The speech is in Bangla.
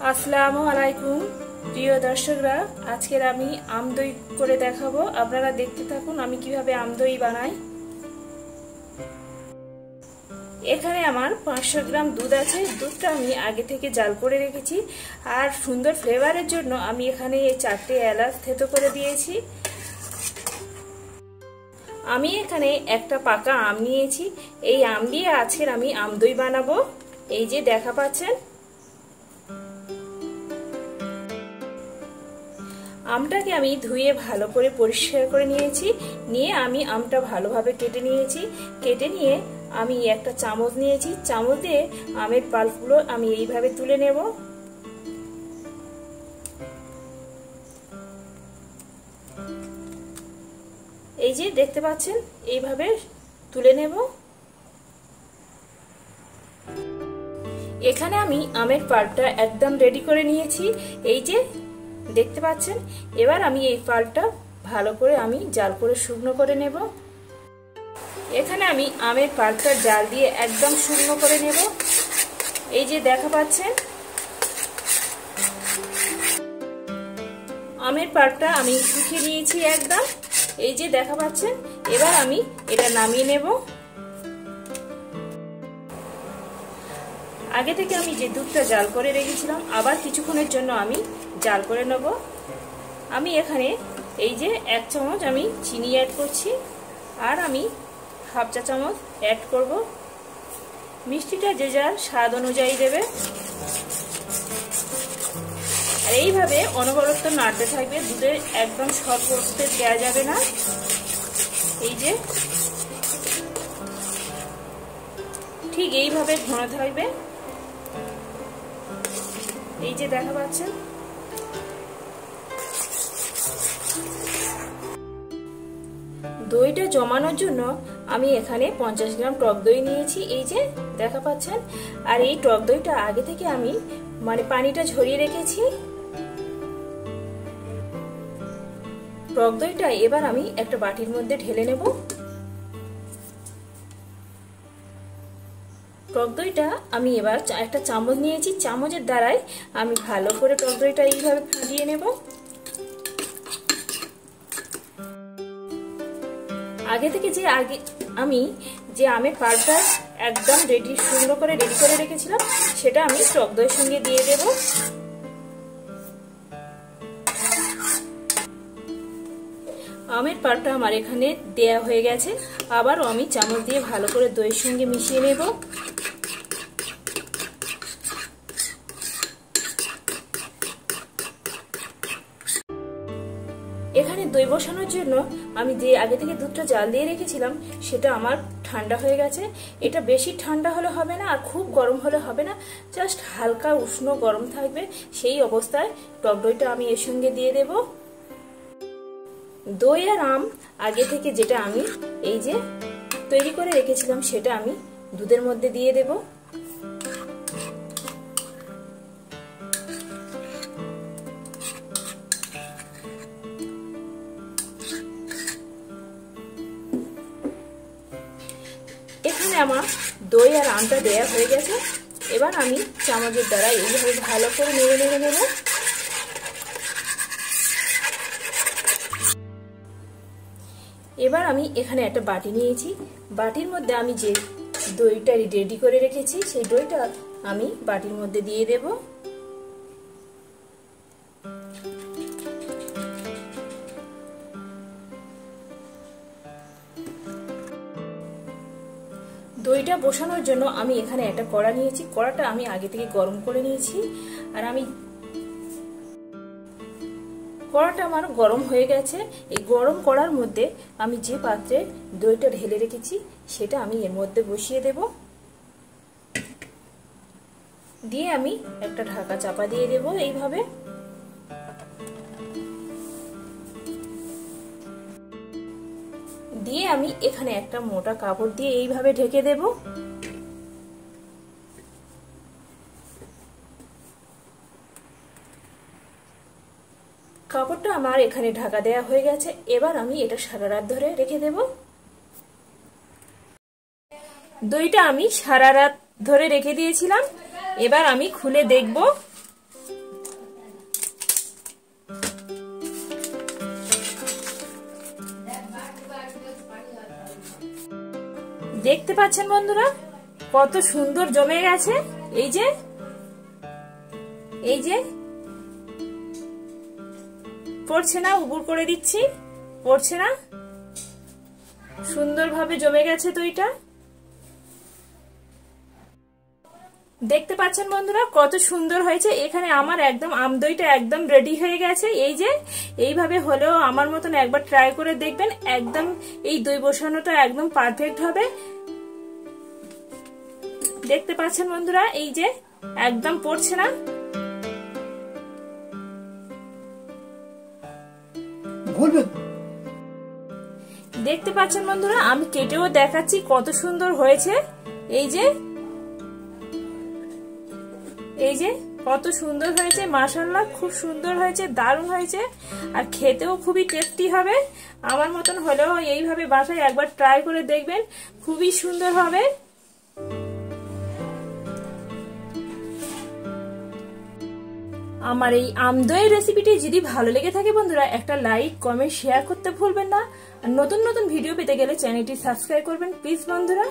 আসসালামু আলাইকুম প্রিয় দর্শকরা, আজকের আমি আম দই করে দেখাবো। আপনারা দেখতে থাকুন আমি কিভাবে আম দই বানাই। এখানে আমার 500 গ্রাম দুধ আছে। দুধটা আমি আগে থেকে জাল করে রেখেছি। আর সুন্দর ফ্লেভারের জন্য আমি এখানে এই 4টে এলাচ থেতো করে দিয়েছি। আমি এখানে একটা পাকা আম নিয়েছি। এই আম দিয়ে আজকের আমি আম দই বানাবো। এই যে দেখা পাচ্ছেন, আমটাকে আমি ধুয়ে ভালো করে পরিষ্কার করে নিয়েছি। নিয়ে আমি আমটা ভালোভাবে কেটে নিয়েছি। কেটে নিয়ে আমি একটা চামচ নিয়েছি। চামচ দিয়ে আমের পাল্পগুলো আমি এইভাবে তুলে নেব। এই যে দেখতে পাচ্ছেন, এইভাবে তুলে নেব। এখানে আমি আমের পাল্পটা একদম রেডি করে নিয়েছি। এই যে দেখতে পাচ্ছেন, এবার আমি এই পাল্পটা ভালো করে আমি জাল করে শুকনো করে নেব। এখানে আমি আমের পাল্পটা জাল দিয়ে একদম শুকনো করে নেব। এই যে দেখা পাচ্ছেন, আমের পাল্পটা আমি শুকিয়ে নিয়েছি একদম। এই যে দেখা পাচ্ছেন, এবার আমি এটা নামিয়ে নেব। আগে থেকে আমি যে দুধটা জাল করে রেখেছিলাম, আবার কিছুক্ষণের জন্য আমি জাল করে নেব। আমি এখানে এই যে 1 চামচ আমি চিনি অ্যাড করছি, আর আমি হাফ চা চামচ অ্যাড করব। মিষ্টিটা যে যার স্বাদ অনুযায়ী দেবে। আর এইভাবে অনবরত নাড়তে থাকবে। দুধে একদম সব করতে দেওয়া যাবে না। এই যে ঠিক এইভাবে ঘন থাকবে। এই যে দেখা পাচ্ছেন, দইটা জমানোর জন্য আমি এখানে 50 গ্রাম টক দই নিয়েছি। এই যে দেখা পাচ্ছেন, আর এই টক দইটা আগে থেকে আমি পানিটা ঝরিয়ে রেখেছি। টক দইটা এবার আমি একটা বাটির মধ্যে ঢেলে নেব। টক দইটা আমি এবার একটা চামচ নিয়েছি। চামচের দ্বারাই আমি ভালো করে টক দইটা এইভাবে ফাটিয়ে নেব। আগে থেকে আমি যে আমের পাল্পটা একদম শুকনো করে রেডি করে রেখেছিলাম, সেটা আমি টক দইয়ের সঙ্গে দিয়ে দেব। আমের পাল্পটা আমার এখানে দেয়া হয়ে গেছে। আবারও আমি চামচ দিয়ে ভালো করে দইয়ের সঙ্গে মিশিয়ে নেব। এখানে দই বসানোর জন্য আমি যে আগে থেকে দুধটা জাল দিয়ে রেখেছিলাম, সেটা আমার ঠান্ডা হয়ে গেছে। এটা বেশি ঠান্ডা হলে হবে না, আর খুব গরম হলে হবে না, জাস্ট হালকা উষ্ণ গরম থাকবে। সেই অবস্থায় টক দইটা আমি এর সঙ্গে দিয়ে দেব। দই আর আম আগে থেকে যেটা আমি এই যে তৈরি করে রেখেছিলাম, সেটা আমি দুধের মধ্যে দিয়ে দেব। এখানে আমার দই আর আমটা দেয়া হয়ে গেছে। এবার আমি চামচের দ্বারা এইভাবে ভালো করে নেড়ে নেড়ে নেব। এবার আমি এখানে একটা বাটি নিয়েছি। বাটির মধ্যে আমি যে দইটা রেডি করে রেখেছি, সেই দইটা আমি বাটির মধ্যে দিয়ে দেব। দইটা বসানোর জন্য আমি এখানে একটা কড়া নিয়েছি। কড়াটা আমি আগে থেকে গরম করে নিয়েছি। আর কড়াটা আমার গরম হয়ে গেছে। এই গরম কড়ার মধ্যে আমি যে পাত্রে দইটা ঢেলে রেখেছি, সেটা আমি এর মধ্যে বসিয়ে দেব। দিয়ে আমি একটা ঢাকা চাপা দিয়ে দেব। এইভাবে দিয়ে আমি এখানে একটা মোটা কাপড় দিয়ে এইভাবে ঢেকে দেব। কাপড়টা আমার এখানে ঢাকা দেয়া হয়ে গেছে। এবার আমি এটা সারা রাত ধরে রেখে দেব। দইটা আমি সারা রাত ধরে রেখে দিয়েছিলাম। এবার আমি খুলে দেখব দেখতে পাচ্ছেন বন্ধুরা কত সুন্দর জমে গেছে। এই যে পড়ছে না, উবুর করে দিচ্ছি, পড়ছে না, সুন্দরভাবে জমে গেছে দইটা। দেখতে পাচ্ছেন বন্ধুরা কত সুন্দর হয়েছে। এখানে আমার একদম আম দইটা একদম রেডি হয়ে গেছে। এই যে এইভাবে হলেও আমার মতন একবার ট্রাই করে দেখবেন, একদম এই দই বসানোটা একদম পারফেক্ট হবে। দেখতে পাচ্ছেন বন্ধুরা এই যে একদম পড়ছে না। দেখতে পাচ্ছেন বন্ধুরা আমি কেটেও দেখাচ্ছি কত সুন্দর হয়েছে। এই যে কত সুন্দর হয়েছে, মাশাআল্লাহ খুব সুন্দর হয়েছে, দারুণ হয়েছে, আর খেতেও খুবই টেস্টি হবে। আমার মতন হলেও এইভাবে বাসায় একবার ট্রাই করে দেখবেন, খুবই সুন্দর হবে। আমার এই আমদইয়ের রেসিপিটি যদি ভালো লেগে থাকে বন্ধুরা একটা লাইক কমেন্ট শেয়ার করতে ভুলবেন না। আর নতুন নতুন ভিডিও পেতে গেলে চ্যানেলটি সাবস্ক্রাইব করবেন প্লিজ বন্ধুরা।